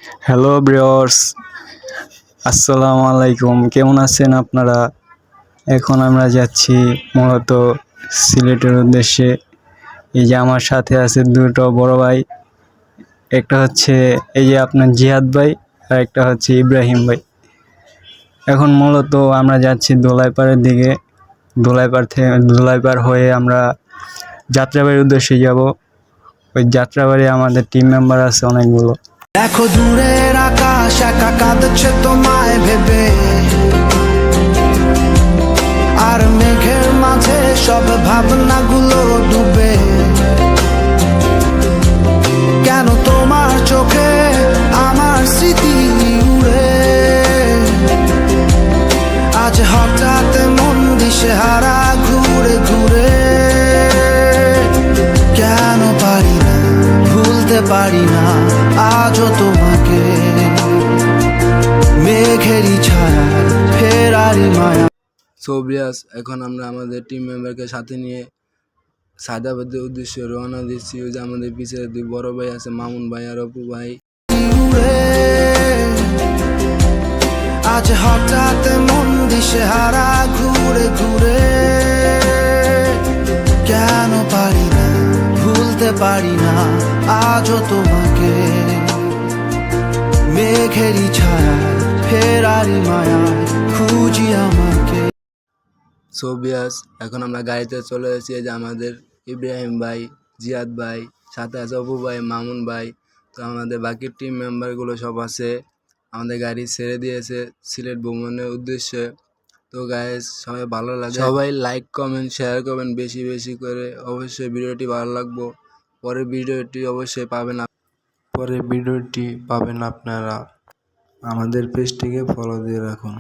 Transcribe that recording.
Hello ব্রিয়র্স, আসসালামু আলাইকুম। কেমন আছেন আপনারা? এখন আমরা যাচ্ছি মূলত সিলেটের উদ্দেশ্যে। এই যে আমার সাথে আছে দুটো বড় ভাই, একটা হচ্ছে এই যে আপনার জিহাদ ভাই আর একটা হচ্ছে ইব্রাহিম ভাই। এখন মূলত আমরা যাচ্ছি দোলাইপাড়ের দিকে। দোলাইপাড় হয়ে আমরা যাত্রাবাড়ির উদ্দেশ্যে যাব। ওই যাত্রাবাড়ি আমাদের টিম মেম্বার আছে অনেকগুলো। দেখো দূরের আকাশ একা কাঁদছে তোমায় ভেবে, আর মেঘের মাঝে সব ভাবনাগুলো ডুবে। কেন তোমার চোখে আমার স্মৃতি উড়ে, আজ হঠাৎ মন দিশেহারা ঘুরে ঘুরে। কেন পারি না ভুলতে পারি না আজও তোমাকে, মেঘেরই ছায়া ফেরারি মায়া। সোভিয়াস, এখন আমরা আমাদের টিম মেম্বারকে সাথে নিয়ে সায়দাবাদের উদ্দেশ্যে রওনা দিচ্ছি। ওই যে আমাদের পিছিয়ে দুই বড় ভাই আছে, মামুন ভাই আর অপু ভাই। আজ হঠাৎ মন দিশেহারা ঘুরে ঘুরে। কেন পারি না ভুলতে পারি না আজও তোমাকে, মেঘেরই ছায়া ফেরারি মায়া খুঁজি আমাকে। সোভিয়াস, এখন আমরা গাড়িতে চলে এসেছি। এই যে আমাদের ইব্রাহিম ভাই, জিয়াদ ভাই, সাথে আছে অপু ভাই, মামুন ভাই। তো আমাদের বাকি টিম মেম্বারগুলো সব আছে। আমাদের গাড়ি ছেড়ে দিয়েছে সিলেট ভ্রমণের উদ্দেশ্যে। তো গাইস, সবাই ভালো লাগে, সবাই লাইক কমেন্ট শেয়ার করবেন বেশি বেশি করে। অবশ্যই ভিডিওটি ভালো লাগবো। পরের ভিডিওটি অবশ্যই পাবেন আপনারা। আমাদের পেজটিকে ফলো দিয়ে রাখুন।